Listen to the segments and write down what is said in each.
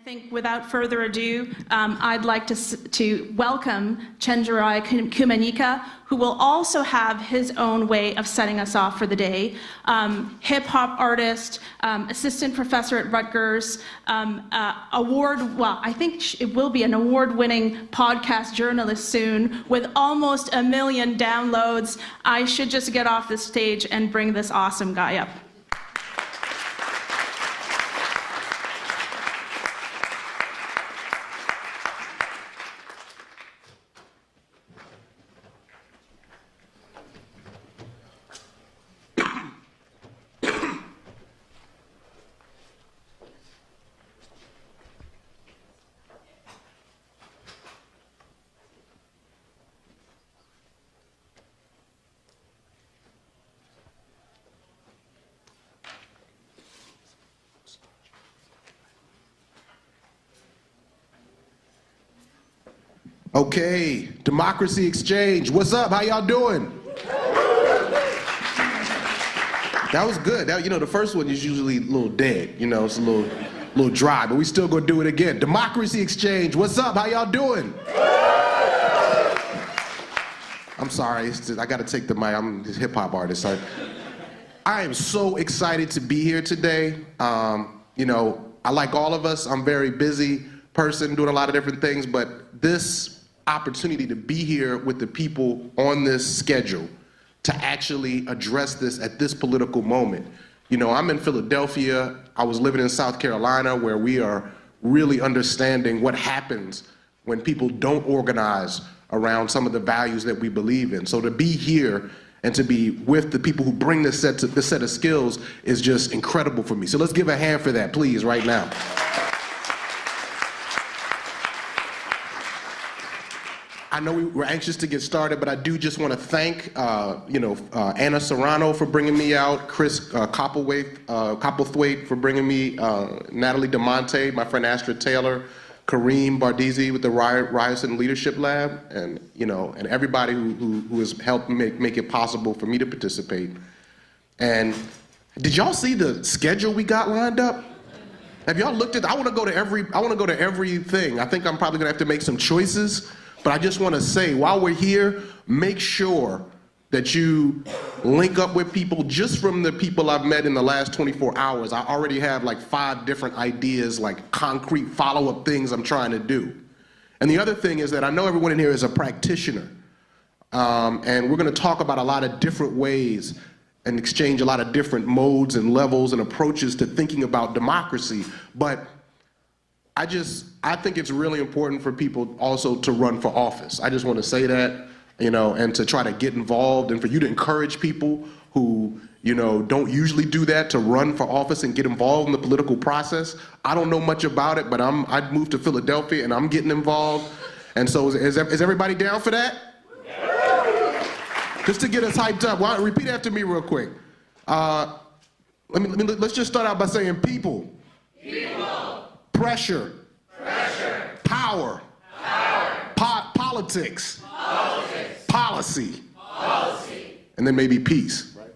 I think without further ado, I'd like to welcome Chenjerai Kumanyika, who will also have his own way of setting us off for the day. Hip-hop artist, assistant professor at Rutgers, I think it will be an award-winning podcast journalist soon with almost 1 million downloads. I should just get off the stage and bring this awesome guy up. Okay, DemocracyXChange, what's up? How y'all doing? That was good. The first one is usually a little dead. It's a little dry, but we still gonna do it again. DemocracyXChange, what's up? How y'all doing? I'm sorry, I gotta take the mic. I'm a hip hop artist. I am so excited to be here today. I like all of us, I'm a very busy person doing a lot of different things, but this opportunity to be here with the people on this schedule to actually address this at this political moment. I'm in Philadelphia. I was living in South Carolina, where we are really understanding what happens when people don't organize around some of the values that we believe in. So to be here and to be with the people who bring this set of skills is just incredible for me. So let's give a hand for that, please, right now. I know we're anxious to get started, but I do just want to thank, Anna Serrano for bringing me out, Chris Copplethwaite for bringing me, Natalie DeMonte, my friend Astrid Taylor, Kareem Bardisi with the Ryerson Leadership Lab, and everybody who has helped make it possible for me to participate. And did y'all see the schedule we got lined up? Have y'all looked at? I want to go to everything. I think I'm probably gonna have to make some choices. But I just want to say, while we're here, make sure that you link up with people. Just from the people I've met in the last 24 hours, I already have like 5 different ideas, like concrete follow-up things I'm trying to do. And the other thing is that I know everyone in here is a practitioner. And we're going to talk about a lot of different ways and exchange a lot of different modes and levels and approaches to thinking about democracy. But I think it's really important for people also to run for office. I just want to say that, and to try to get involved, and for you to encourage people who, don't usually do that, to run for office and get involved in the political process. I don't know much about it, but I moved to Philadelphia and I'm getting involved. And so is everybody down for that? Yeah. Just to get us hyped up, repeat after me real quick. Let's just start out by saying people. People. Pressure. Pressure. Power. Power. Politics. Politics. Policy. Policy. And then maybe peace. Right?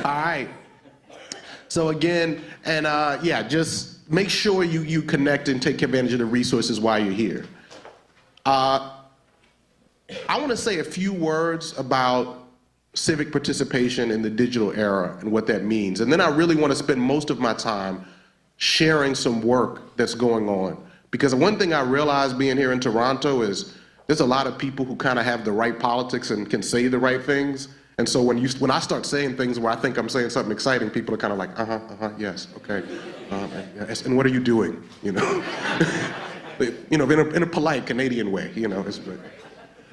All right. So again, and just make sure you connect and take advantage of the resources while you're here. I want to say a few words about civic participation in the digital era and what that means. And then I really want to spend most of my time sharing some work that's going on. Because one thing I realized being here in Toronto is there's a lot of people who kind of have the right politics and can say the right things. And so when I start saying things where I think I'm saying something exciting, people are kind of like, yes, okay, yes, and what are you doing, in a polite Canadian way,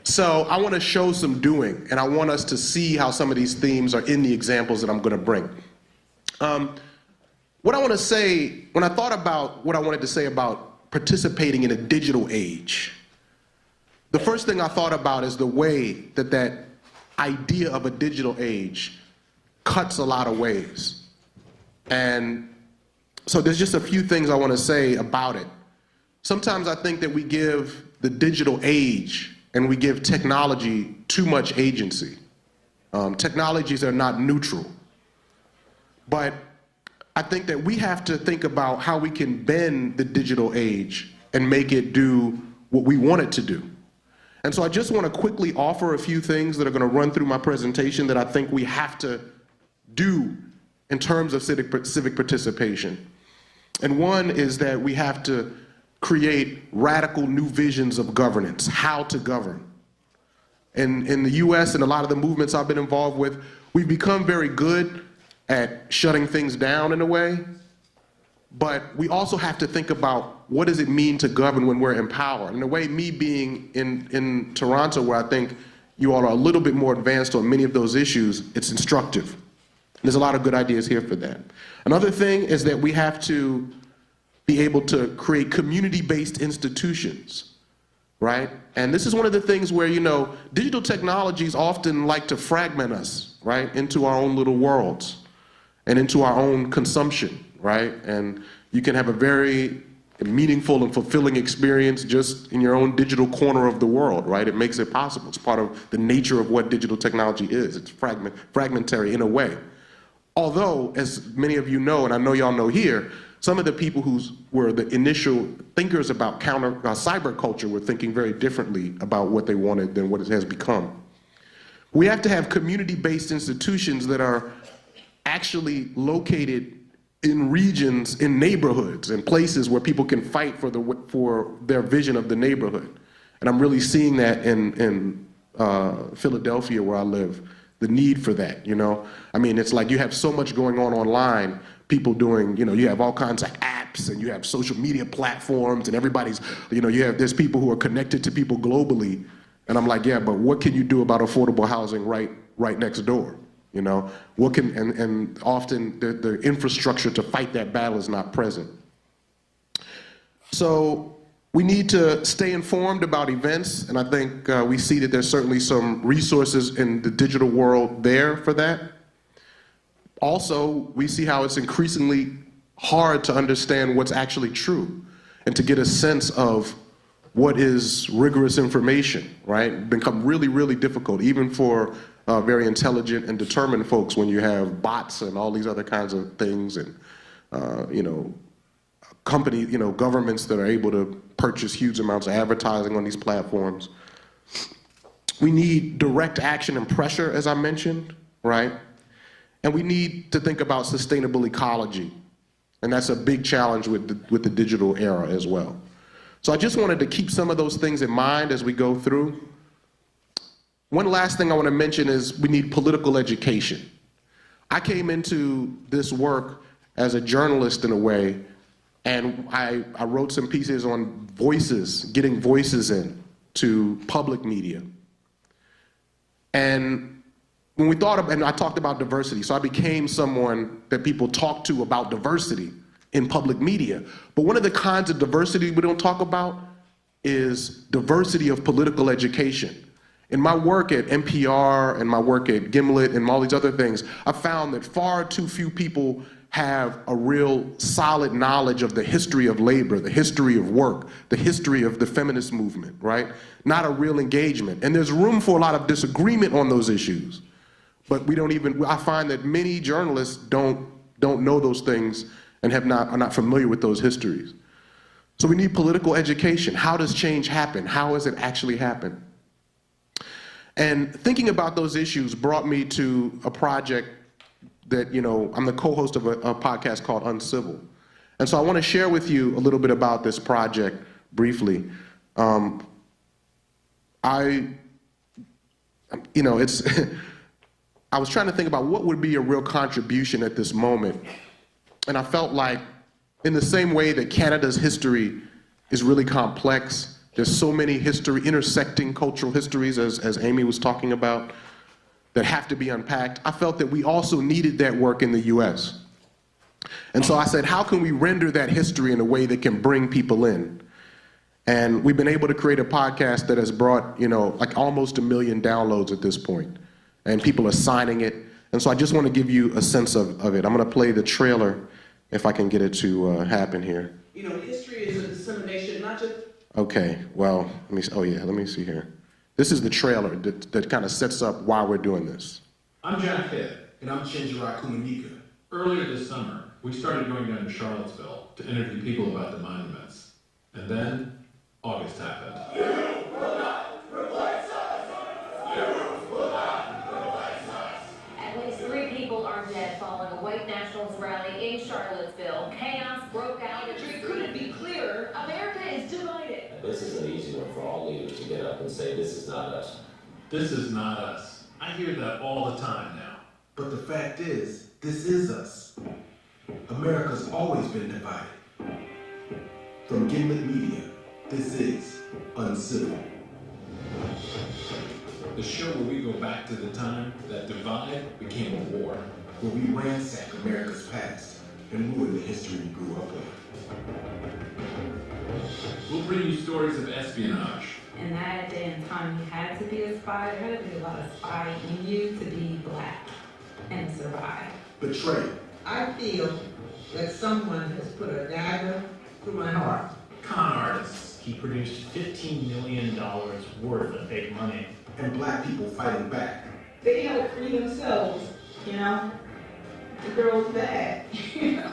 So I want to show some doing, and I want us to see how some of these themes are in the examples that I'm going to bring. What I want to say, when I thought about what I wanted to say about participating in a digital age, the first thing I thought about is the way that idea of a digital age cuts a lot of ways. And so there's just a few things I want to say about it. Sometimes I think that we give the digital age and we give technology too much agency. Technologies are not neutral. But I think that we have to think about how we can bend the digital age and make it do what we want it to do. And so I just want to quickly offer a few things that are going to run through my presentation that I think we have to do in terms of civic participation. And one is that we have to create radical new visions of governance, how to govern. In the US and a lot of the movements I've been involved with, we've become very good at shutting things down in a way, but we also have to think about what does it mean to govern when we're in power. In a way, me being in Toronto, where I think you all are a little bit more advanced on many of those issues, it's instructive. There's a lot of good ideas here for that. Another thing is that we have to be able to create community-based institutions, right? And this is one of the things where, you know, digital technologies often like to fragment us, right, into our own little worlds and into our own consumption, right? And you can have a very meaningful and fulfilling experience just in your own digital corner of the world, right? It makes it possible. It's part of the nature of what digital technology is. It's fragmentary in a way. Although, as many of you know, and I know y'all know here, some of the people who were the initial thinkers about cyber culture were thinking very differently about what they wanted than what it has become. We have to have community-based institutions that are actually located in regions, in neighborhoods, and places where people can fight for their vision of the neighborhood. And I'm really seeing that in Philadelphia, where I live, the need for that, you know? I mean, it's like you have so much going on online, people doing, you know, you have all kinds of apps, and you have social media platforms, and everybody's, you know, there's people who are connected to people globally, and I'm like, yeah, but what can you do about affordable housing right next door? You know, what can, and often the infrastructure to fight that battle is not present. So we need to stay informed about events, and I think we see that there's certainly some resources in the digital world there for that. Also, we see how it's increasingly hard to understand what's actually true and to get a sense of what is rigorous information, right? Become really, really difficult, even for very intelligent and determined folks when you have bots and all these other kinds of things, and you know, companies, you know, governments that are able to purchase huge amounts of advertising on these platforms. We need direct action and pressure, as I mentioned, right? And we need to think about sustainable ecology, and that's a big challenge with the digital era as well. So I just wanted to keep some of those things in mind as we go through. One last thing I want to mention is we need political education. I came into this work as a journalist in a way, and I wrote some pieces on voices, getting voices in to public media. And when we thought of, and I talked about diversity, so I became someone that people talk to about diversity in public media. But one of the kinds of diversity we don't talk about is diversity of political education. In my work at NPR and my work at Gimlet and all these other things, I found that far too few people have a real solid knowledge of the history of labor, the history of work, the history of the feminist movement, right? Not a real engagement. And there's room for a lot of disagreement on those issues. But we don't even, I find that many journalists don't know those things and are not familiar with those histories. So we need political education. How does change happen? How does it actually happen? And thinking about those issues brought me to a project that, you know, I'm the co-host of a podcast called Uncivil. And so I want to share with you a little bit about this project briefly. You know, it's, I was trying to think about what would be a real contribution at this moment. And I felt like, in the same way that Canada's history is really complex, there's so many intersecting cultural histories, as Amy was talking about, that have to be unpacked. I felt that we also needed that work in the US. And so I said, how can we render that history in a way that can bring people in? And we've been able to create a podcast that has brought, you know, like almost 1 million downloads at this point. And people are signing it. And so I just want to give you a sense of it. I'm going to play the trailer, if I can get it to happen here. You know, history is a dissemination, not just... Okay, well, let me see here. This is the trailer that kind of sets up why we're doing this. I'm Jack Head, and I'm Chenjerai Kumanyika. Earlier this summer, we started going down to Charlottesville to interview people about the monuments. And then August happened. At least 3 people are dead following a white nationals rally in Charlottesville. Chaos broke out. It couldn't be clearer. America is divided. This is an easy one for all leaders to get up and say, this is not us. This is not us. I hear that all the time now. But the fact is, this is us. America's always been divided. From Gimlet Media, this is Uncivil. The show where we go back to the time that divide became a war. Where we ransack America's past and ruin the history we grew up with. We'll bring you stories of espionage, In that day and time, you had to be a spy. There had to be a lot of spy in you to be black and survive. Betrayal. I feel that someone has put a dagger through my heart. con artists, He produced $15 million worth of fake money. And black people fighting back. They help free themselves, you know? The girl's bad, you know?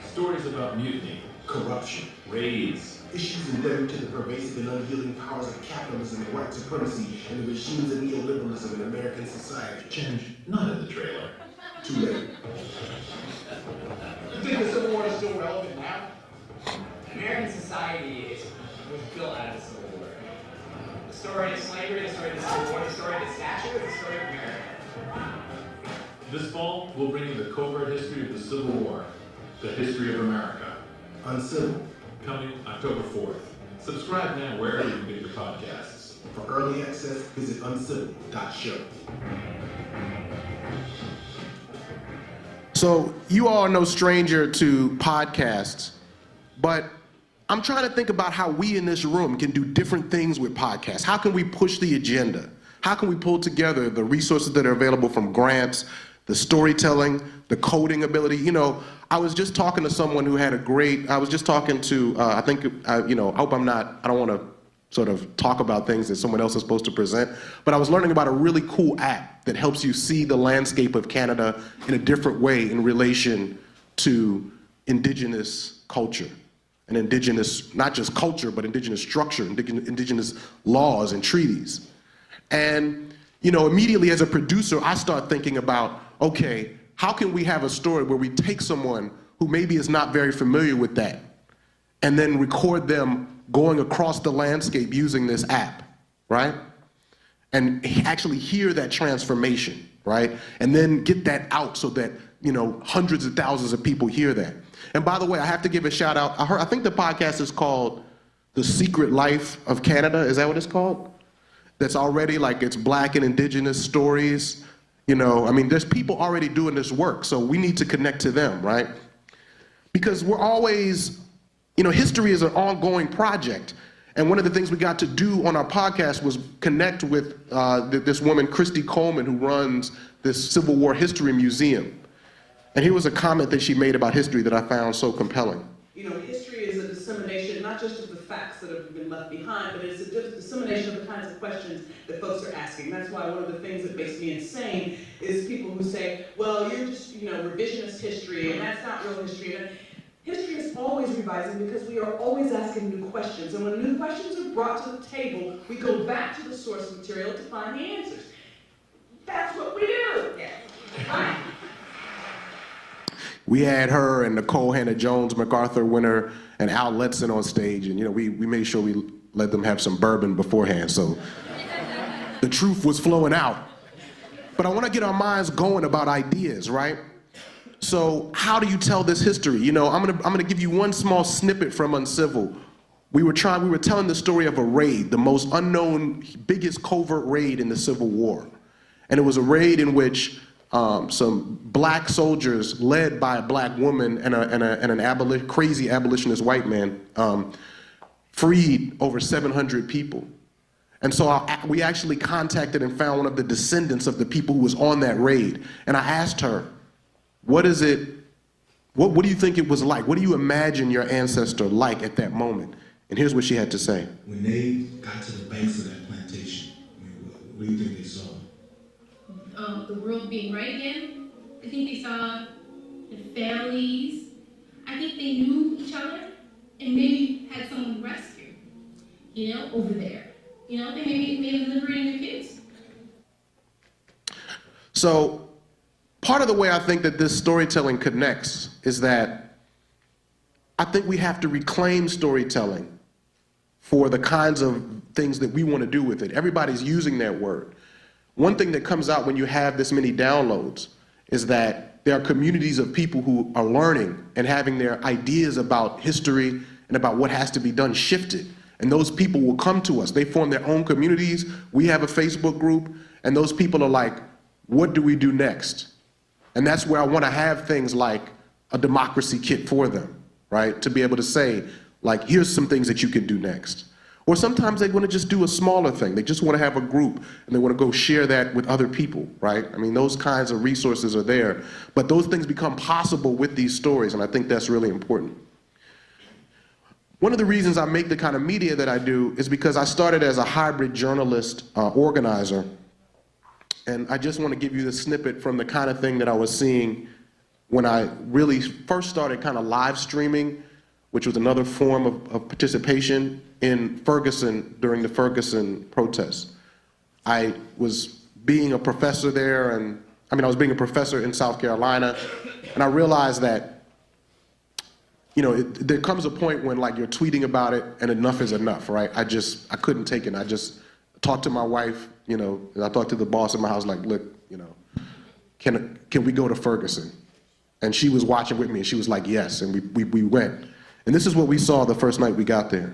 stories about mutiny, Corruption. raids, Issues endemic to the pervasive and unhealing powers of capitalism and white supremacy and the regimes of neoliberalism in American society. change, not in the trailer. Too late. You think the Civil War is still relevant now? American society was built out of the Civil War. The story of slavery, the story of the Civil War, the story of the statue, the story of America. This fall, we'll bring you the covert history of the Civil War, the history of America, Uncivil. coming October 4th. Subscribe now wherever you get your podcasts. For early access, visit uncivil.show. So you all are no stranger to podcasts, but I'm trying to think about how we in this room can do different things with podcasts. How can we push the agenda? How can we pull together the resources that are available from grants, the storytelling, the coding ability? You know, I was just talking to someone who had I was just talking to, I hope I don't want to sort of talk about things that someone else is supposed to present, but I was learning about a really cool app that helps you see the landscape of Canada in a different way in relation to indigenous culture and indigenous, not just culture, but indigenous structure, indigenous laws and treaties. And, you know, immediately as a producer, I start thinking about, okay, how can we have a story where we take someone who maybe is not very familiar with that and then record them going across the landscape using this app, right? And actually hear that transformation, right? And then get that out so that, you know, hundreds of thousands of people hear that. And by the way, I have to give a shout out. I think the podcast is called The Secret Life of Canada. Is that what it's called? That's already like, it's Black and Indigenous stories. You know, I mean, there's people already doing this work, so we need to connect to them, right? Because we're always, you know, history is an ongoing project. And one of the things we got to do on our podcast was connect with this woman, Christy Coleman, who runs this Civil War History Museum. And here was a comment that she made about history that I found so compelling. You know, history is a dissemination, not just of the facts that have been left behind, but it's a dissemination of the kinds of questions that folks are asking. That's why one of the things that makes me insane is people who say, well, you're just, you know, revisionist history, and that's not real history. And history is always revising because we are always asking new questions. And when new questions are brought to the table, we go back to the source material to find the answers. That's what we do. Yeah. Right. We had her and Nicole Hannah-Jones, MacArthur winner, and Al Letson on stage, and you know, we made sure we let them have some bourbon beforehand, so the truth was flowing out. But I want to get our minds going about ideas, right? So how do you tell this history? You know, I'm gonna give you one small snippet from Uncivil. We were telling the story of a raid, the most unknown, biggest covert raid in the Civil War, and it was a raid in which some black soldiers led by a black woman and an crazy abolitionist white man freed over 700 people. And so we actually contacted and found one of the descendants of the people who was on that raid. And I asked her, what do you think it was like? What do you imagine your ancestor like at that moment? And here's what she had to say. When they got to the banks of that plantation, what do you think they saw? The world being right again. I think they saw the families I think they knew each other and maybe had someone rescue, over there. They maybe liberating their kids. So part of the way I think that this storytelling connects is that I think we have to reclaim storytelling for the kinds of things that we want to do with it. Everybody's using that word. One thing that comes out when you have this many downloads is that there are communities of people who are learning and having their ideas about history and about what has to be done shifted. And those people will come to us. They form their own communities. We have a Facebook group, and those people are like, what do we do next? And that's where I want to have things like a democracy kit for them, right? To be able to say, like, here's some things that you can do next. Or sometimes they want to just do a smaller thing. They just want to have a group and they want to go share that with other people, right? I mean, those kinds of resources are there, but those things become possible with these stories, and I think that's really important. One of the reasons I make the kind of media that I do is because I started as a hybrid journalist organizer, and I just want to give you the snippet from the kind of thing that I was seeing when I really first started kind of live streaming, which was another form of participation in Ferguson during the Ferguson protests. I was being a professor there, I was being a professor in South Carolina, and I realized that, there comes a point when like you're tweeting about it and enough is enough, right? I couldn't take it. I just talked to my wife, and I talked to the boss in my house, like, look, can we go to Ferguson? And she was watching with me, and she was like, yes, and we went. And this is what we saw the first night we got there.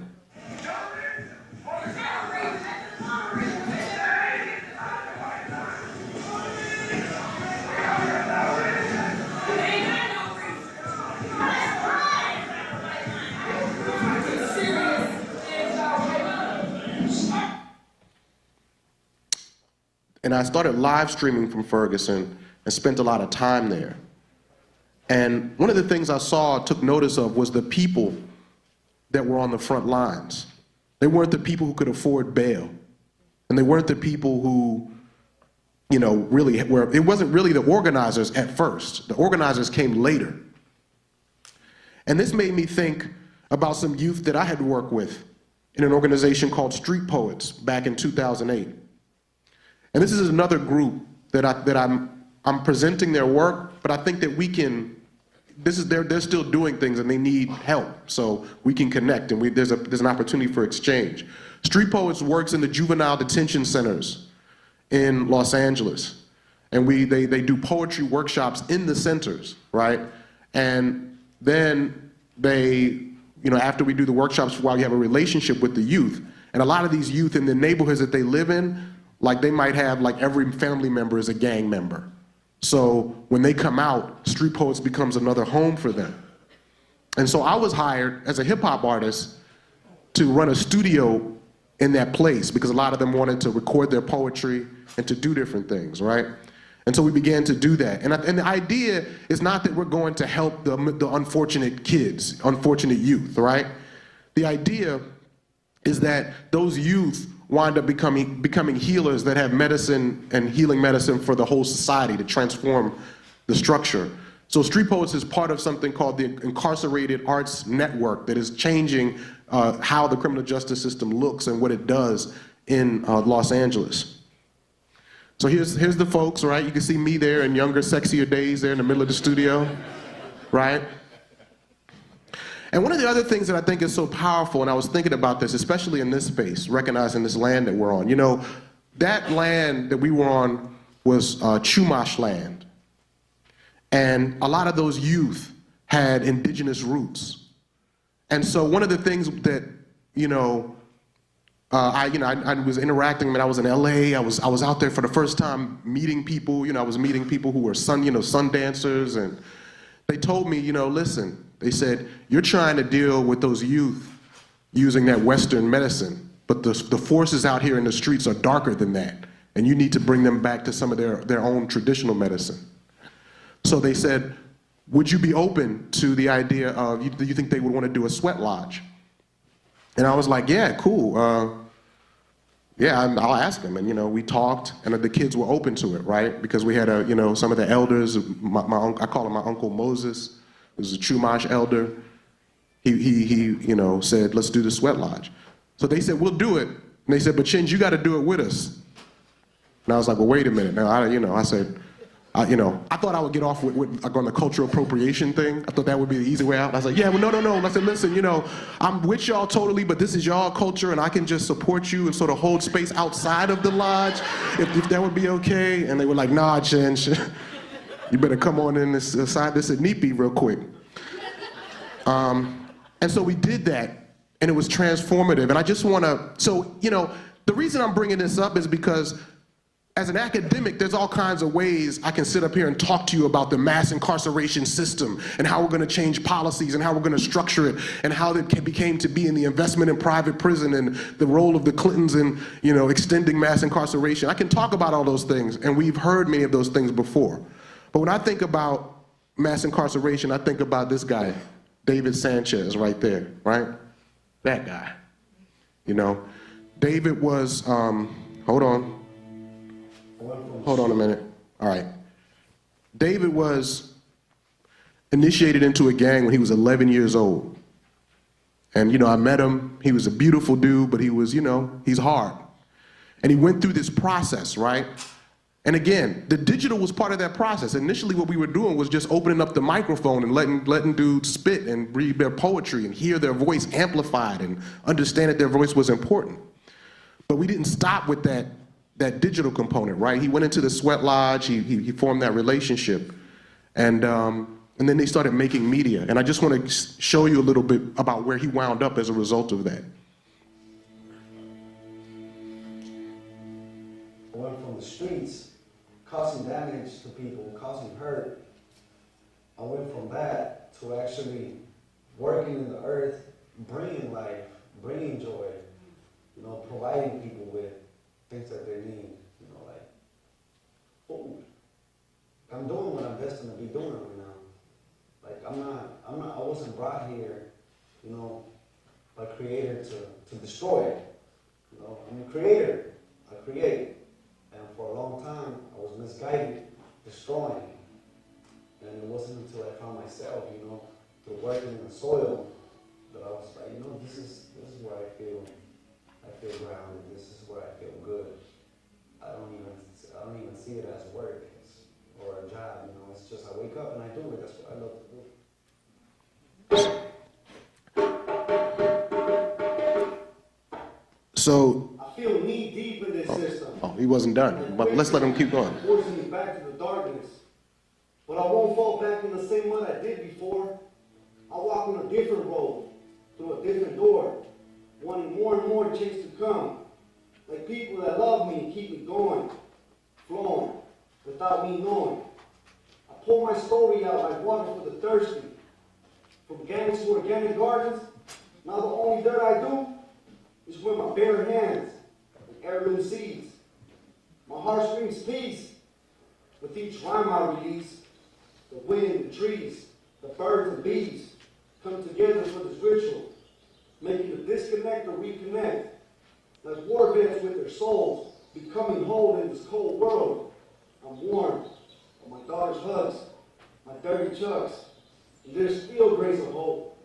And I started live streaming from Ferguson and spent a lot of time there. And one of the things I took notice of, was the people that were on the front lines. They weren't the people who could afford bail. And they weren't the people who, really were, it wasn't really the organizers at first. The organizers came later. And this made me think about some youth that I had worked with in an organization called Street Poets back in 2008. And this is another group that I'm presenting their work, but I think that we can, they're still doing things and they need help, so we can connect, and there's an opportunity for exchange. Street Poets works in the juvenile detention centers in Los Angeles, and they do poetry workshops in the centers, right? And then they, after we do the workshops, while you have a relationship with the youth, and a lot of these youth in the neighborhoods that they live in, like they might have, like every family member is a gang member. So when they come out, Street Poets becomes another home for them. And so I was hired as a hip hop artist to run a studio in that place because a lot of them wanted to record their poetry and to do different things, right? And so we began to do that. And the idea is not that we're going to help the unfortunate kids, unfortunate youth, right? The idea is that those youth wind up becoming healers that have medicine and healing medicine for the whole society to transform the structure. So Street Poets is part of something called the Incarcerated Arts Network that is changing how the criminal justice system looks and what it does in Los Angeles. So here's the folks, right? You can see me there in younger, sexier days there in the middle of the studio, right? And one of the other things that I think is so powerful, and I was thinking about this, especially in this space, recognizing this land that we're on. That land that we were on was Chumash land. And a lot of those youth had indigenous roots. And so one of the things that, I was interacting when I was in LA. I was out there for the first time meeting people. I was meeting people who were sun dancers, and they told me, listen, they said, you're trying to deal with those youth using that Western medicine, but the forces out here in the streets are darker than that, and you need to bring them back to some of their own traditional medicine. So they said, would you be open to the idea of, do you think they would want to do a sweat lodge? And I was like, yeah, cool. Yeah, I'll ask them. And, we talked, and the kids were open to it, right? Because we had, some of the elders, I call him my Uncle Moses, was a Chumash elder. He you know, said, let's do the sweat lodge. So they said, we'll do it. And they said, but Chenj, you got to do it with us. And I was like, well, wait a minute. Now, I said, you know, I thought I would get off with like on the cultural appropriation thing. I thought that would be the easy way out. I was like, yeah, well, no. I said, listen, you know, I'm with y'all totally, but this is y'all culture, and I can just support you and sort of hold space outside of the lodge, if that would be okay. And they were like, nah, Chenj, you better come on in inside this Inipi real quick. And so we did that, and it was transformative. And I just want to, so, you know, the reason I'm bringing this up is because as an academic, there's all kinds of ways I can sit up here and talk to you about the mass incarceration system and how we're going to change policies and how we're going to structure it and how it became to be in the investment in private prison and the role of the Clintons in, you know, extending mass incarceration. I can talk about all those things, and we've heard many of those things before. But when I think about mass incarceration, I think about this guy, David Sanchez, right there, right? That guy. You know, David was, hold on a minute. All right. David was initiated into a gang when he was 11 years old. And, you know, I met him. He was a beautiful dude, but he was, you know, he's hard. And he went through this process, right? And again, the digital was part of that process. Initially, what we were doing was just opening up the microphone and letting dudes spit and read their poetry and hear their voice amplified and understand that their voice was important. But we didn't stop with that digital component, right? He went into the sweat lodge, he formed that relationship, and then they started making media. And I just want to show you a little bit about where he wound up as a result of that. I went from the streets, causing damage to people, causing hurt. I went from that to actually working in the earth, bringing life, bringing joy, you know, providing people with things that they need, you know, like food. I'm doing what I'm destined to be doing right now. Like I wasn't brought here, you know, by creator to destroy it. You know, I'm a creator. I create. And for a long time I was misguided, destroying. And it wasn't until I found myself, you know, through working in the soil, that I was like, you know, this is where I feel grounded. This is where I feel good. I don't even see it as work or a job. You know, it's just I wake up and I do it. That's what I love to do. So I feel knee deep in this system. Oh, he wasn't done. But let's let him keep going. Forcing me back to the darkness, but I won't fall back in the same mud I did before. I'll walk on a different road, through a different door, wanting more and more change to come. Like people that love me and keep me going, flowing, without me knowing. I pour my story out like water for the thirsty. From organics to organic gardens, now the only dirt I do is with my bare hands and heirloom seeds. My heart screams peace with each rhyme I release. The wind, the trees, the birds and bees come together for this ritual, making the disconnect or reconnect, like war vets with their souls, becoming whole in this cold world. I'm warm by my daughter's hugs, my dirty chucks, and there's still grace of hope.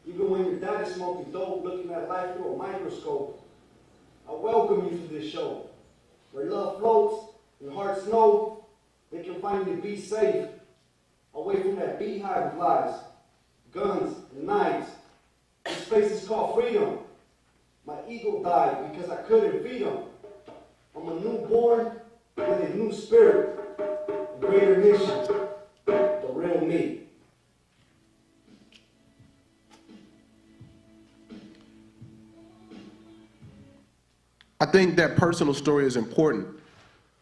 Even when your dad is smoking dope, looking at life through a microscope. I welcome you to this show, where love floats and hearts know they can finally be safe, away from that beehive of lies, guns and knives. This space is called freedom. My ego died because I couldn't feed them. I'm a newborn with a new spirit, a greater mission, the real me. I think that personal story is important,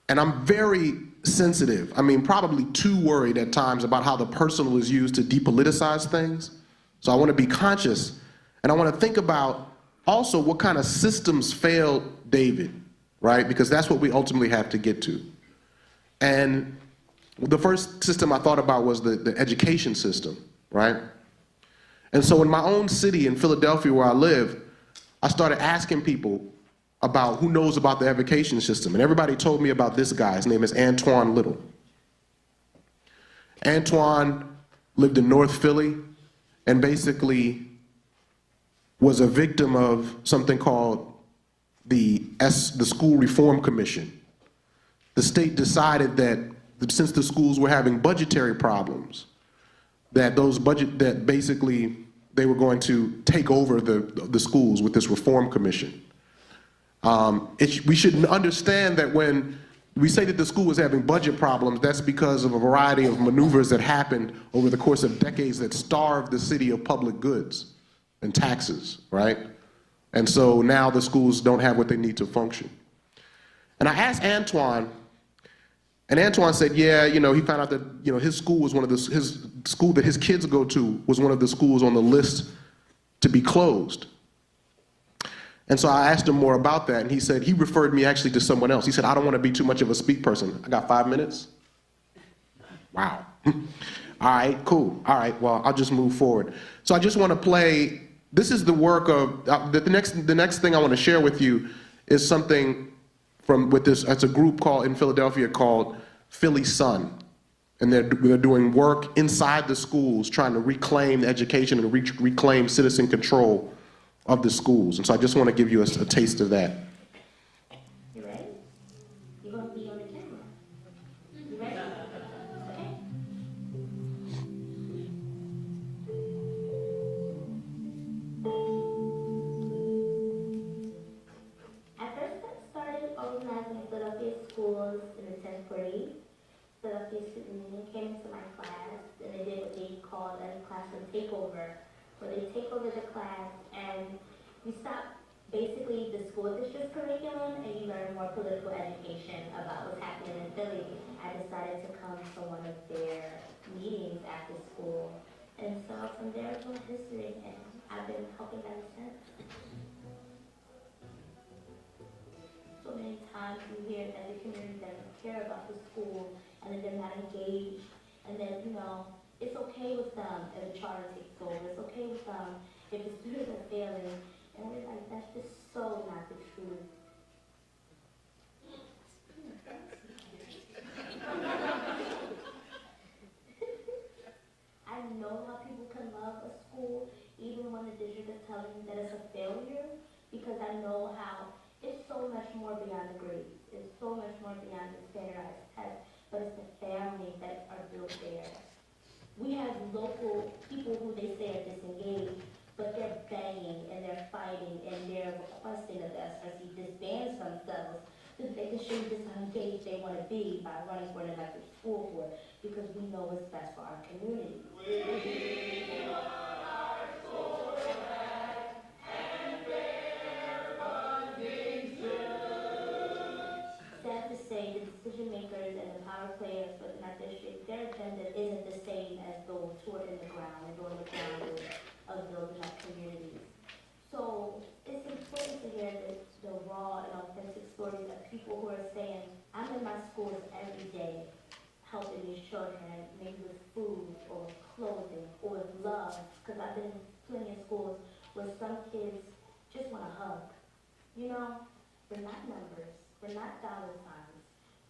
and I'm very sensitive. I mean, probably too worried at times about how the personal is used to depoliticize things. So I want to be conscious, and I want to think about also what kind of systems failed David, right? Because that's what we ultimately have to get to. And the first system I thought about was the education system, right? And so in my own city in Philadelphia where I live, I started asking people about who knows about the education system. And everybody told me about this guy. His name is Antoine Little. Antoine lived in North Philly, and basically was a victim of something called the School Reform Commission. The state decided that since the schools were having budgetary problems, that basically they were going to take over the schools with this reform commission. We should understand that when we say that the school was having budget problems, that's because of a variety of maneuvers that happened over the course of decades that starved the city of public goods and taxes, right? And so now the schools don't have what they need to function. And I asked Antoine, and Antoine said, yeah, you know, he found out that, you know, his school was his school that his kids go to was one of the schools on the list to be closed. And so I asked him more about that, and he said, he referred me actually to someone else. He said, I don't want to be too much of a speak person. I got 5 minutes? Wow. All right, cool. All right, well, I'll just move forward. So I just want to play, this is the work of, the next thing I want to share with you is something it's a group in Philadelphia called Philly Sun. And they're doing work inside the schools, trying to reclaim education and reclaim citizen control of the schools. And so I just want to give you a taste of that. You ready? You're going to be on the camera. You ready? Okay. At first, I started organizing Philadelphia schools in the 10th grade. Philadelphia student union came into my class, and they did what they called a classroom takeover, where they take over the class and you stop basically the school district curriculum and you learn more political education about what's happening in Philly. I decided to come to one of their meetings after school, and so from there it's my history, and I've been helping ever since. So many times you hear that the community doesn't care about the school and that they're not engaged, and that, you know, it's okay with them if the charter takes over, it's okay with them if the students are failing, and I realize that's just so not the truth. I know how people can love a school even when the district is telling you that it's a failure, because I know how it's so much more beyond the grades. It's so much more beyond the standardized tests, but it's the families that are built there. We have local people who they say are disengaged, but they're banging and they're fighting and they're requesting that the SRC disbands themselves so that they can show you just how engaged they want to be by running for an elected school board, because we know what's best for our community. We want our school back and fair funding soon. Sad to say, the decision makers and the power players within our district, their agenda isn't the same as those who are in the ground and doing the groundwork of building up communities. So it's important to hear the raw and authentic stories of people who are saying, I'm in my schools every day, helping these children, maybe with food or clothing or with love, because I've been in plenty of schools where some kids just want a hug. You know, we're not numbers, we're not dollar signs,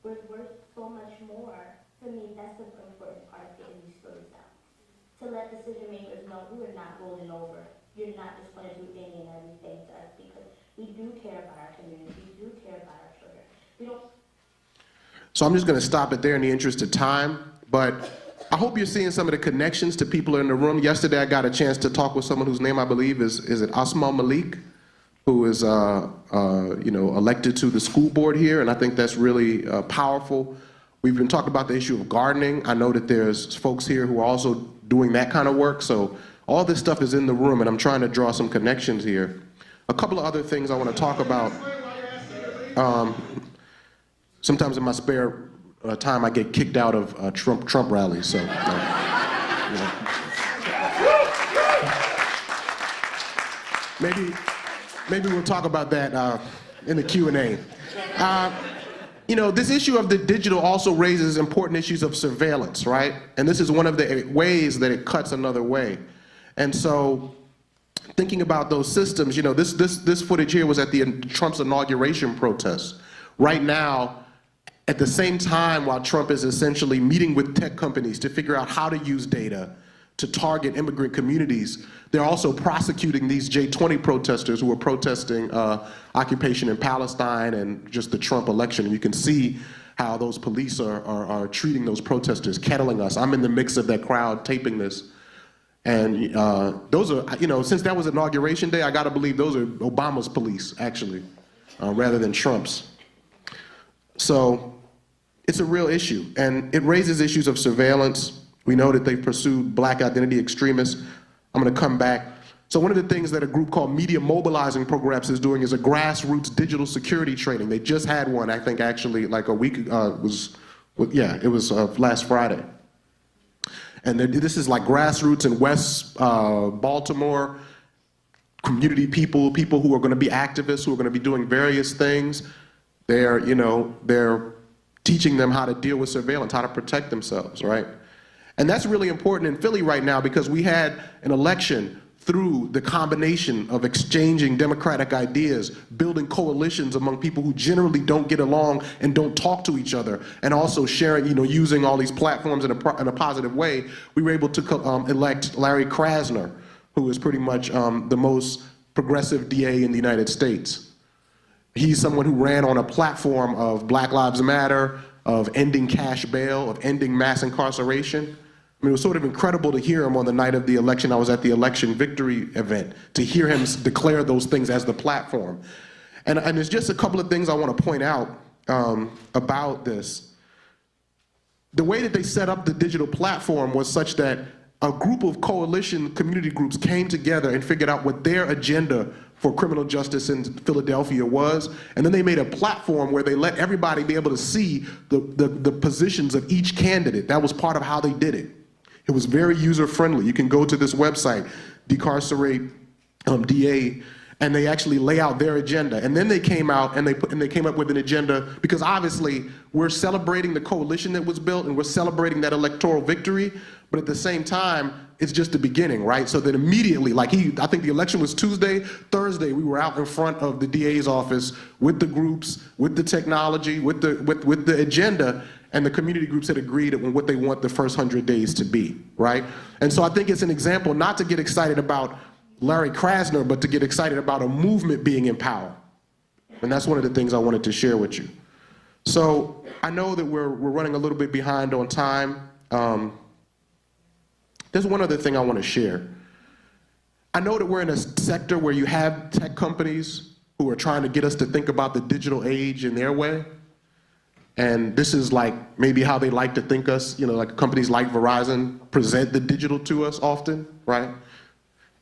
we're worth so much more. To me, that's the important part of getting these stories out. To let decision makers know we are not rolling over. You're not just going to do any and everything to us, because we do care about our community, we do care about our children. We don't. So I'm just going to stop it there in the interest of time, but I hope you're seeing some of the connections to people in the room. Yesterday I got a chance to talk with someone whose name I believe is it Asma Malik, who is elected to the school board here, and I think that's really powerful. We've been talking about the issue of gardening. I know that there's folks here who are also doing that kind of work, so all this stuff is in the room, and I'm trying to draw some connections here. A couple of other things I want to talk about. Sometimes in my spare time, I get kicked out of Trump rallies, so. Maybe we'll talk about that in the Q&A. This issue of the digital also raises important issues of surveillance, right? And this is one of the ways that it cuts another way. And so, thinking about those systems, this footage here was at Trump's inauguration protests. Right now, at the same time while Trump is essentially meeting with tech companies to figure out how to use data to target immigrant communities. They're also prosecuting these J20 protesters who were protesting occupation in Palestine and just the Trump election. And you can see how those police are treating those protesters, kettling us. I'm in the mix of that crowd taping this. And those are, you know, since that was Inauguration Day, I gotta believe those are Obama's police, actually, rather than Trump's. So it's a real issue, and it raises issues of surveillance. We know that they've pursued black identity extremists. I'm gonna come back. So one of the things that a group called Media Mobilizing Programs is doing is a grassroots digital security training. They just had one, I think actually like a week, it was last Friday. And this is like grassroots in West Baltimore, community people who are gonna be activists, who are gonna be doing various things. They're teaching them how to deal with surveillance, how to protect themselves, right? And that's really important in Philly right now because we had an election through the combination of exchanging democratic ideas, building coalitions among people who generally don't get along and don't talk to each other, and also sharing, using all these platforms in a positive way. We were able to elect Larry Krasner, who is pretty much the most progressive DA in the United States. He's someone who ran on a platform of Black Lives Matter, of ending cash bail, of ending mass incarceration. I mean, it was sort of incredible to hear him on the night of the election. I was at the election victory event, to hear him declare those things as the platform. And there's just a couple of things I want to point out about this. The way that they set up the digital platform was such that a group of coalition community groups came together and figured out what their agenda for criminal justice in Philadelphia was, and then they made a platform where they let everybody be able to see the positions of each candidate. That was part of how they did it. It was very user-friendly. You can go to this website, Decarcerate DA, and they actually lay out their agenda. And then they came out and they came up with an agenda, because obviously we're celebrating the coalition that was built and we're celebrating that electoral victory, but at the same time, it's just the beginning, right? So then immediately, I think the election was Tuesday, Thursday, we were out in front of the DA's office with the groups, with the technology, with the agenda, and the community groups had agreed on what they want the first 100 days to be, right? And so I think it's an example not to get excited about Larry Krasner, but to get excited about a movement being in power. And that's one of the things I wanted to share with you. So I know that we're running a little bit behind on time. There's one other thing I want to share. I know that we're in a sector where you have tech companies who are trying to get us to think about the digital age in their way. And this is like maybe how they like to think us, like companies like Verizon present the digital to us often, right?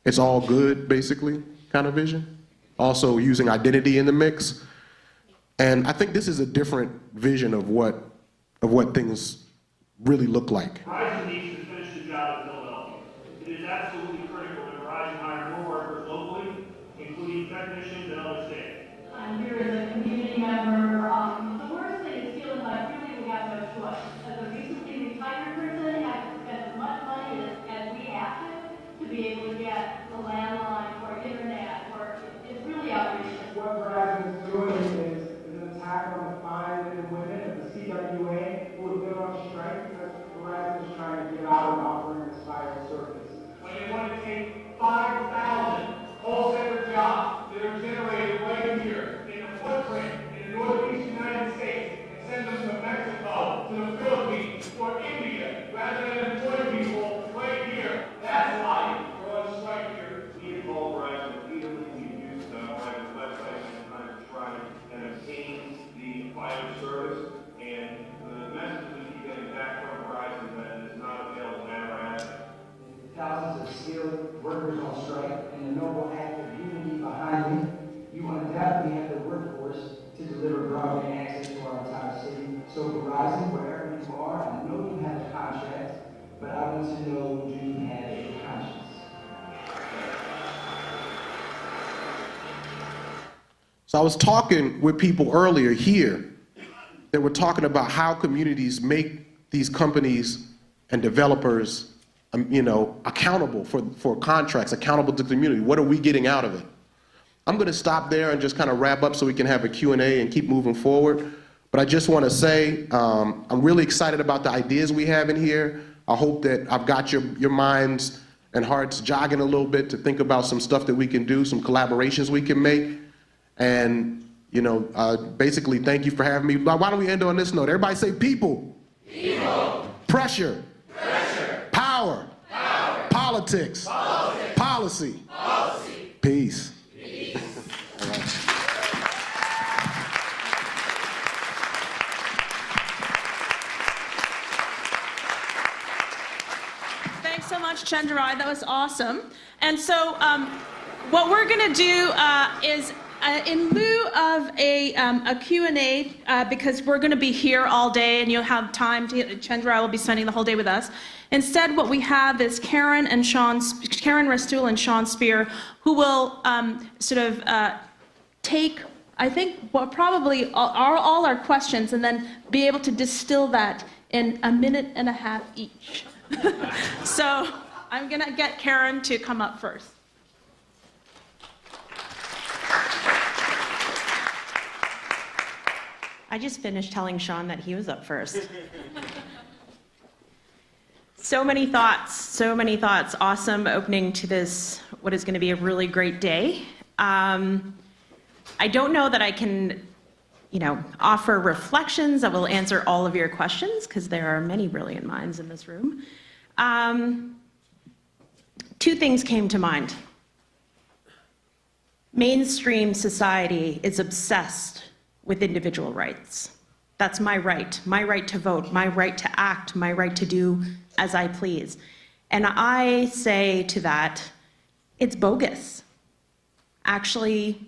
It's all good, basically, kind of vision. Also using identity in the mix. And I think this is a different vision of what things really look like. Verizon needs to finish the job in Philadelphia. It is absolutely critical that Verizon hire more workers locally, including technicians and other staff. I'm here as a community member. The worst thing is feeling like really we have no choice. As a recently retired person, I have to spend as much money as we have to be able to get a landline or internet, or it's really outrageous. What Verizon is doing is an attack on the fine men and women of the CWA who have been on strike because Verizon is trying to get out of offering this vital service. When they want to take 5,000 wholesale jobs that are generated right here in the footprint in the northeast United States and send them to Mexico, to the Philippines, or India, rather than employ people right here. That's why we're on strike here. We involve Verizon repeatedly. We've used Verizon's website many times to try and obtain the fiber service, and the message we keep getting back from Verizon that it is not available now or after. Thousands of skilled workers on strike and the noble act of unity behind me. You undoubtedly have the workforce to deliver broadband access to our entire city. So Verizon, wherever you are, I know you have a contract, but I want to know, do you have a conscience? So I was talking with people earlier here that were talking about how communities make these companies and developers accountable for contracts, accountable to the community. What are we getting out of it? I'm going to stop there and just kind of wrap up so we can have a Q&A and keep moving forward. But I just want to say I'm really excited about the ideas we have in here, I hope that I've got your minds and hearts jogging a little bit to think about some stuff that we can do, some collaborations we can make. And, you know, basically, thank you for having me. Why don't we end on this note? Everybody say people. People. Pressure. Pressure. Power. Power. Politics. Politics. Policy. Policy. Peace. Peace. All right. Thanks so much, Chenjerai. That was awesome. And so what we're going to do is, in lieu of a Q&A, because we're going to be here all day and you'll have time to, Chenjerai will be spending the whole day with us. Instead, what we have is Karen Restoule and Sean Speer, who will sort of take, I think, probably all our questions and then be able to distill that in a minute and a half each. So I'm going to get Karen to come up first. I just finished telling Sean that he was up first. So many thoughts. Awesome opening to this, what is going to be a really great day. I don't know that I can, offer reflections that will answer all of your questions, because there are many brilliant minds in this room. Two things came to mind. Mainstream society is obsessed with individual rights. That's my right to vote, my right to act, my right to do as I please. And I say to that, it's bogus. Actually,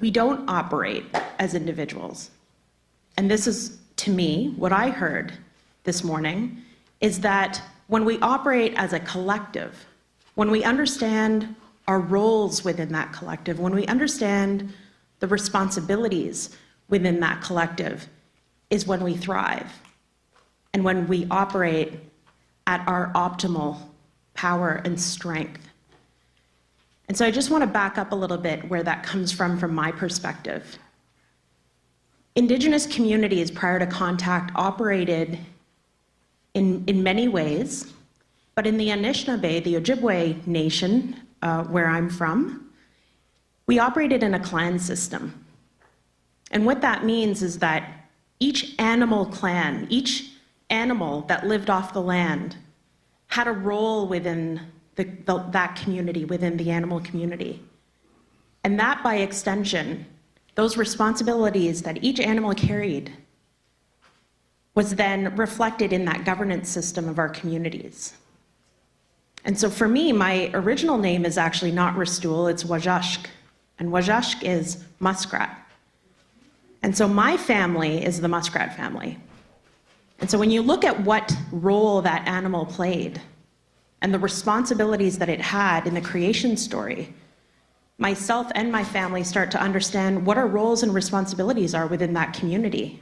we don't operate as individuals. And this is, to me, what I heard this morning, is that when we operate as a collective, when we understand our roles within that collective, when we understand the responsibilities within that collective, is when we thrive and when we operate at our optimal power and strength. And so I just want to back up a little bit where that comes from my perspective. Indigenous communities prior to contact operated in many ways, but in the Anishinaabe, the Ojibwe nation, where I'm from, we operated in a clan system. And what that means is that each animal clan, each animal that lived off the land had a role within that community, within the animal community. And that, by extension, those responsibilities that each animal carried was then reflected in that governance system of our communities. And so for me, my original name is actually not Restoule, it's Wajashk. And Wajashk is muskrat. And so my family is the muskrat family. And so when you look at what role that animal played and the responsibilities that it had in the creation story, myself and my family start to understand what our roles and responsibilities are within that community.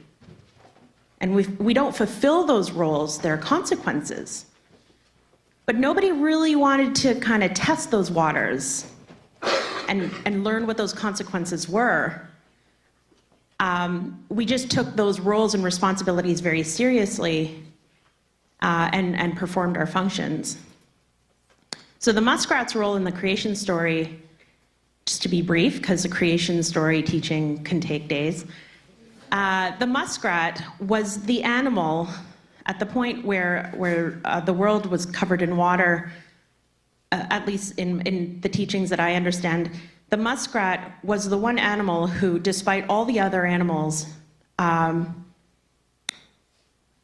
And we don't fulfill those roles, there are consequences. But nobody really wanted to kind of test those waters and learn what those consequences were. We just took those roles and responsibilities very seriously and performed our functions. So the muskrat's role in the creation story, just to be brief, because the creation story teaching can take days, the muskrat was the animal at the point where the world was covered in water, at least in the teachings that I understand. The muskrat was the one animal who, despite all the other animals,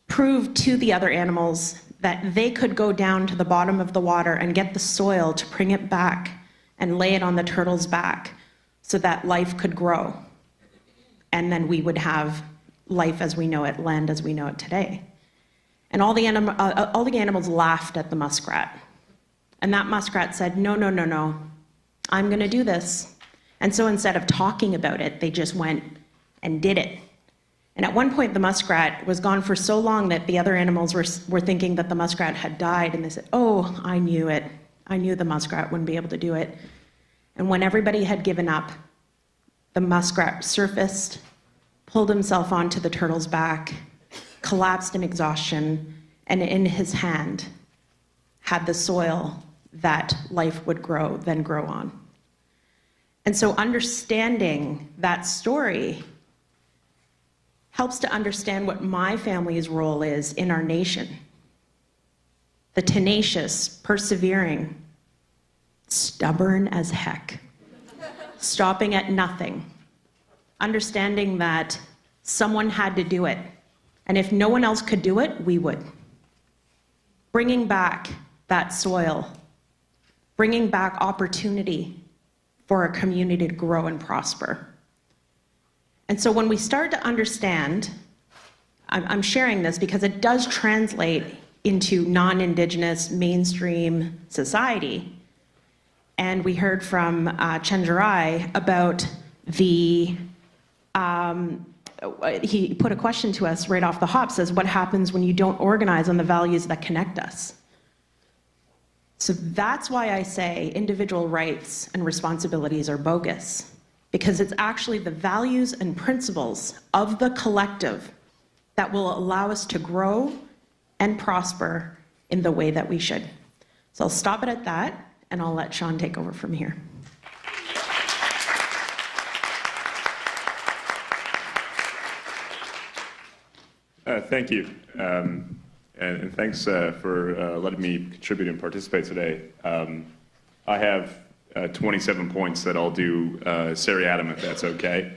proved to the other animals that they could go down to the bottom of the water and get the soil to bring it back and lay it on the turtle's back so that life could grow. And then we would have life as we know it, land as we know it today. And all the animals laughed at the muskrat. And that muskrat said, no, no, no, no, I'm gonna do this. And so instead of talking about it, they just went and did it. And at one point, the muskrat was gone for so long that the other animals were thinking that the muskrat had died, and they said, oh, I knew it. I knew the muskrat wouldn't be able to do it. And when everybody had given up, the muskrat surfaced, pulled himself onto the turtle's back, collapsed in exhaustion, and in his hand had the soil that life would then grow on. And so understanding that story helps to understand what my family's role is in our nation. The tenacious, persevering, stubborn as heck, stopping at nothing, understanding that someone had to do it, and if no one else could do it, we would. Bringing back that soil, bringing back opportunity for a community to grow and prosper. And so when we start to understand, I'm sharing this because it does translate into non-Indigenous mainstream society. And we heard from Chenjerai about he put a question to us right off the hop, says, what happens when you don't organize on the values that connect us? So that's why I say individual rights and responsibilities are bogus, because it's actually the values and principles of the collective that will allow us to grow and prosper in the way that we should. So I'll stop it at that, and I'll let Sean take over from here. Thank you. And thanks for letting me contribute and participate today. I have 27 points that I'll do seriatim, if that's okay.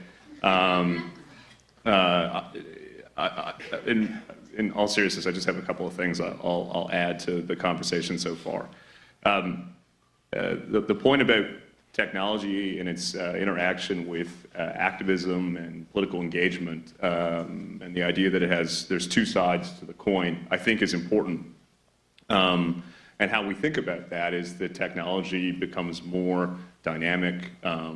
In all seriousness, I just have a couple of things I'll add to the conversation so far. The point about technology and its interaction with activism and political engagement, and the idea that there's two sides to the coin, I think is important. And how we think about that is that technology becomes more dynamic,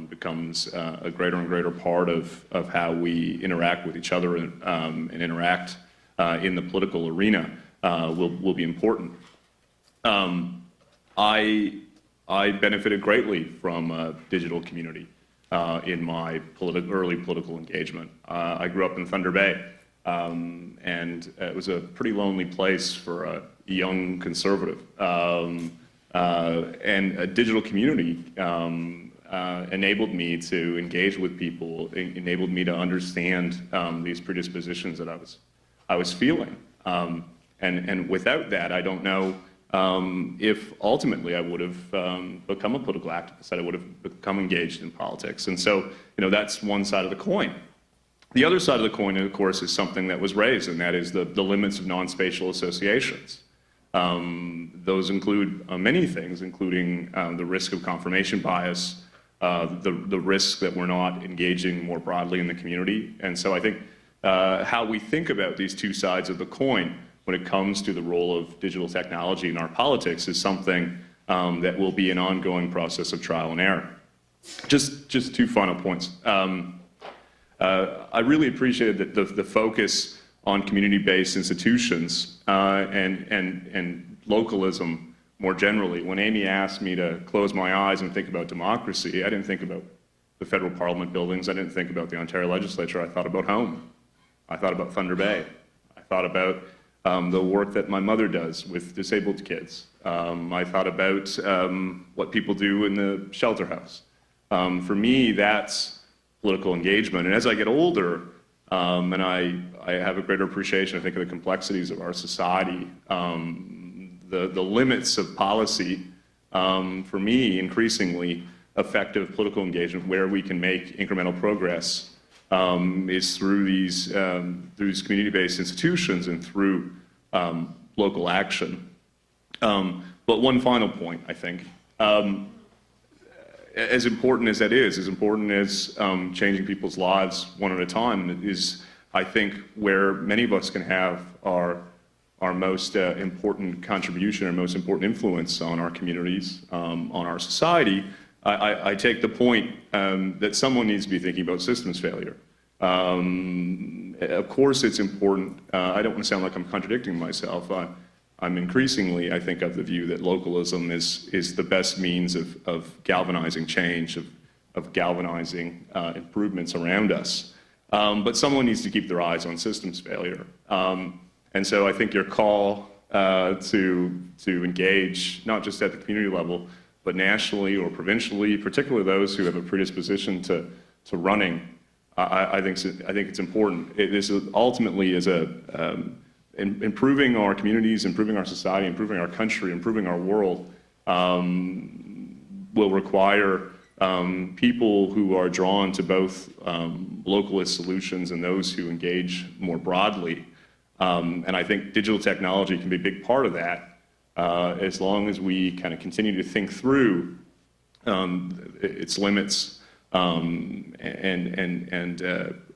becomes a greater and greater part of how we interact with each other and interact in the political arena will be important. I benefited greatly from a digital community in my early political engagement. I grew up in Thunder Bay, and it was a pretty lonely place for a young conservative. And a digital community enabled me to engage with people, enabled me to understand these predispositions that I was feeling. And without that, I don't know if ultimately I would have become a political activist, that I would have become engaged in politics. And so, that's one side of the coin. The other side of the coin, of course, is something that was raised, and that is the limits of non-spatial associations. Those include many things, including the risk of confirmation bias, the risk that we're not engaging more broadly in the community. And so I think how we think about these two sides of the coin when it comes to the role of digital technology in our politics is something that will be an ongoing process of trial and error. Just two final points. I really appreciated the focus on community-based institutions and localism more generally. When Amy asked me to close my eyes and think about democracy, I didn't think about the federal parliament buildings. I didn't think about the Ontario legislature. I thought about home. I thought about Thunder Bay. I thought about the work that my mother does with disabled kids. I thought about what people do in the shelter house. For me, that's political engagement. And as I get older, and I have a greater appreciation, I think, of the complexities of our society, the limits of policy, for me, increasingly effective political engagement where we can make incremental progress is through these community-based institutions and through local action. But one final point, I think, as important as that is, as important as changing people's lives one at a time, is, I think, where many of us can have our most important contribution, our most important influence on our communities, on our society. I take the point that someone needs to be thinking about systems failure. Of course it's important. I don't want to sound like I'm contradicting myself. I'm increasingly, I think, of the view that localism is the best means of galvanizing change, of galvanizing improvements around us. But someone needs to keep their eyes on systems failure. And so I think your call to engage, not just at the community level, but nationally or provincially, particularly those who have a predisposition to running. I think it's important. This ultimately is improving our communities, improving our society, improving our country, improving our world will require people who are drawn to both localist solutions and those who engage more broadly. And I think digital technology can be a big part of that, as long as we kind of continue to think through its limits, and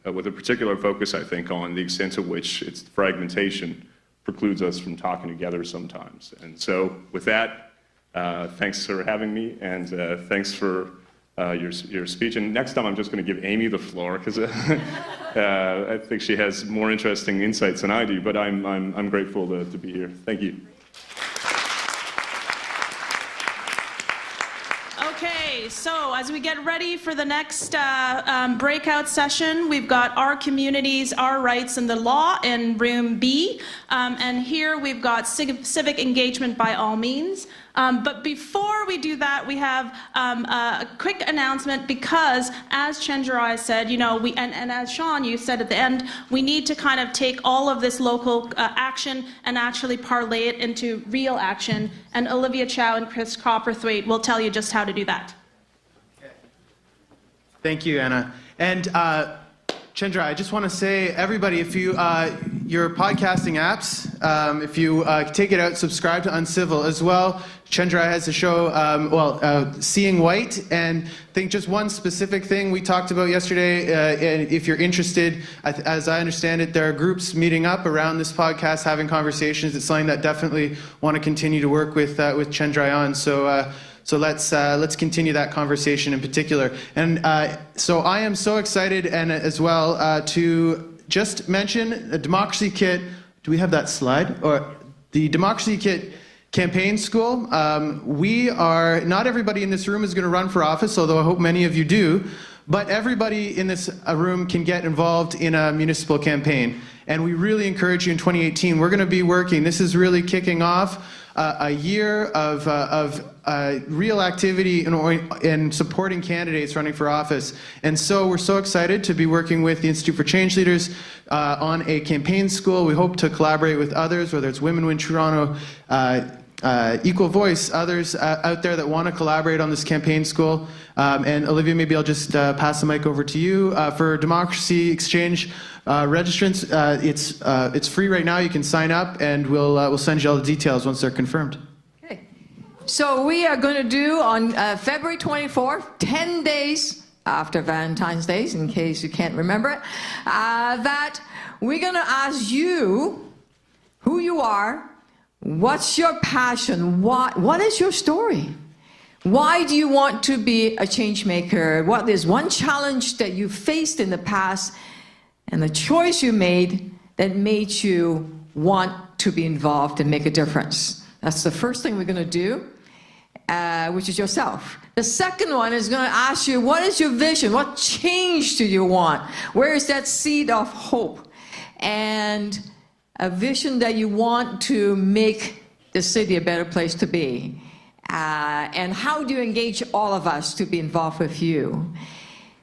with a particular focus, I think, on the extent to which its fragmentation precludes us from talking together sometimes. And so with that, thanks for having me, and thanks for your speech. And next time I'm just going to give Amy the floor, because I think she has more interesting insights than I do, but I'm grateful to be here. Thank you. Okay, so as we get ready for the next breakout session, we've got Our Communities, Our Rights and the Law in room B. And here we've got civic engagement by all means. But before we do that, we have a quick announcement, because as Chenjerai said, you know, and as Sean, you said at the end, we need to kind of take all of this local action and actually parlay it into real action. And Olivia Chow and Chris Copperthwaite will tell you just how to do that. Thank you, Anna. And Chenjerai, I just want to say, everybody, if you, your podcasting apps, if you take it out, subscribe to Uncivil as well. Chenjerai has a show, Seeing White, and I think just one specific thing we talked about yesterday, if you're interested, as I understand it, there are groups meeting up around this podcast, having conversations. It's something that definitely want to continue to work with Chenjerai on. So let's continue that conversation in particular. And so I am so excited, and as well to just mention a Democracy Kit. Do we have that slide? Or the Democracy Kit Campaign School. Not everybody in this room is going to run for office, although I hope many of you do. But everybody in this room can get involved in a municipal campaign. And we really encourage you in 2018. We're going to be working. This is really kicking off a year of real activity in supporting candidates running for office. And so we're so excited to be working with the Institute for Change Leaders on a campaign school. We hope to collaborate with others, whether it's Women Win Toronto, Equal Voice, others out there that want to collaborate on this campaign school. And Olivia, maybe I'll just pass the mic over to you. For DemocracyXChange registrants, it's free right now. You can sign up, and we'll send you all the details once they're confirmed. Okay. So we are going to do on February 24th, 10 days after Valentine's Day, in case you can't remember it, that we're going to ask you who you are, what's your passion, what is your story? Why do you want to be a change maker? What is one challenge that you faced in the past and the choice you made that made you want to be involved and make a difference? That's the first thing we're going to do, which is yourself. The second one is going to ask you, what is your vision? What change do you want? Where is that seed of hope? And a vision that you want to make the city a better place to be. And how do you engage all of us to be involved with you?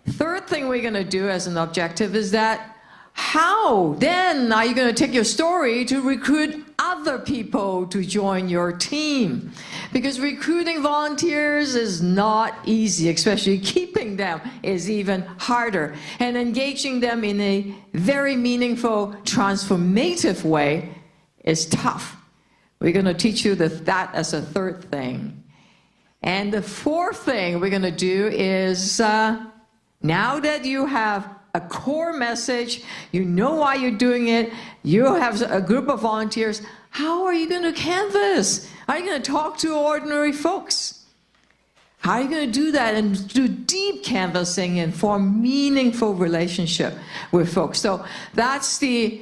Third thing we're going to do as an objective is that how then are you going to take your story to recruit other people to join your team? Because recruiting volunteers is not easy, especially keeping them is even harder. And engaging them in a very meaningful, transformative way is tough. We're going to teach you that as a third thing. And the fourth thing we're going to do is, now that you have a core message, you know why you're doing it, you have a group of volunteers, how are you going to canvass? How are you going to talk to ordinary folks? How are you going to do that and do deep canvassing and form meaningful relationship with folks? So that's the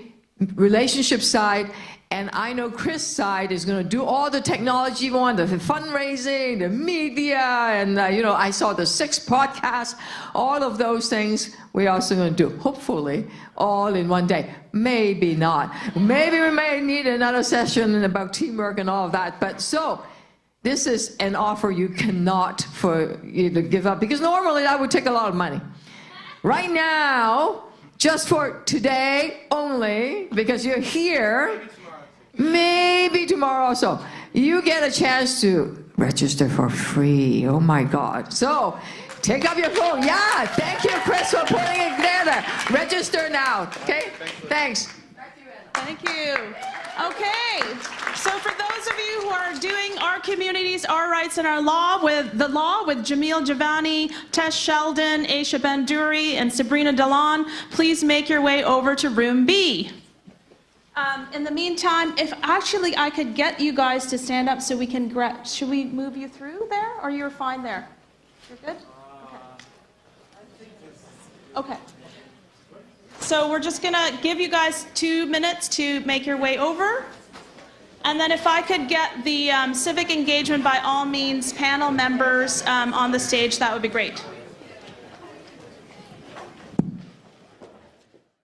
relationship side. And I know Chris' side is going to do all the technology one, the fundraising, the media, and I saw the 6 podcasts, all of those things we're also going to do, hopefully, all in one day. Maybe not. Maybe we may need another session about teamwork and all of that. But so, this is an offer you cannot for you to give up, because normally that would take a lot of money. Right now, just for today only, because you're here, maybe tomorrow also, you get a chance to register for free. Oh my God. So take up your phone. Yeah, thank you, Chris, for putting it together. Register now. Okay? Thanks. Thank you. Okay, so for those of you who are doing Our Communities, Our Rights, and Our Law with Jamil Javani, Tess Sheldon, Aisha Banduri, and Sabrina Dalon, please make your way over to room B. In the meantime, if actually I could get you guys to stand up so we can should we move you through there, or you're fine there? You're good? Okay. Okay. So we're just gonna give you guys 2 minutes to make your way over. And then if I could get the civic engagement by all means panel members on the stage, that would be great.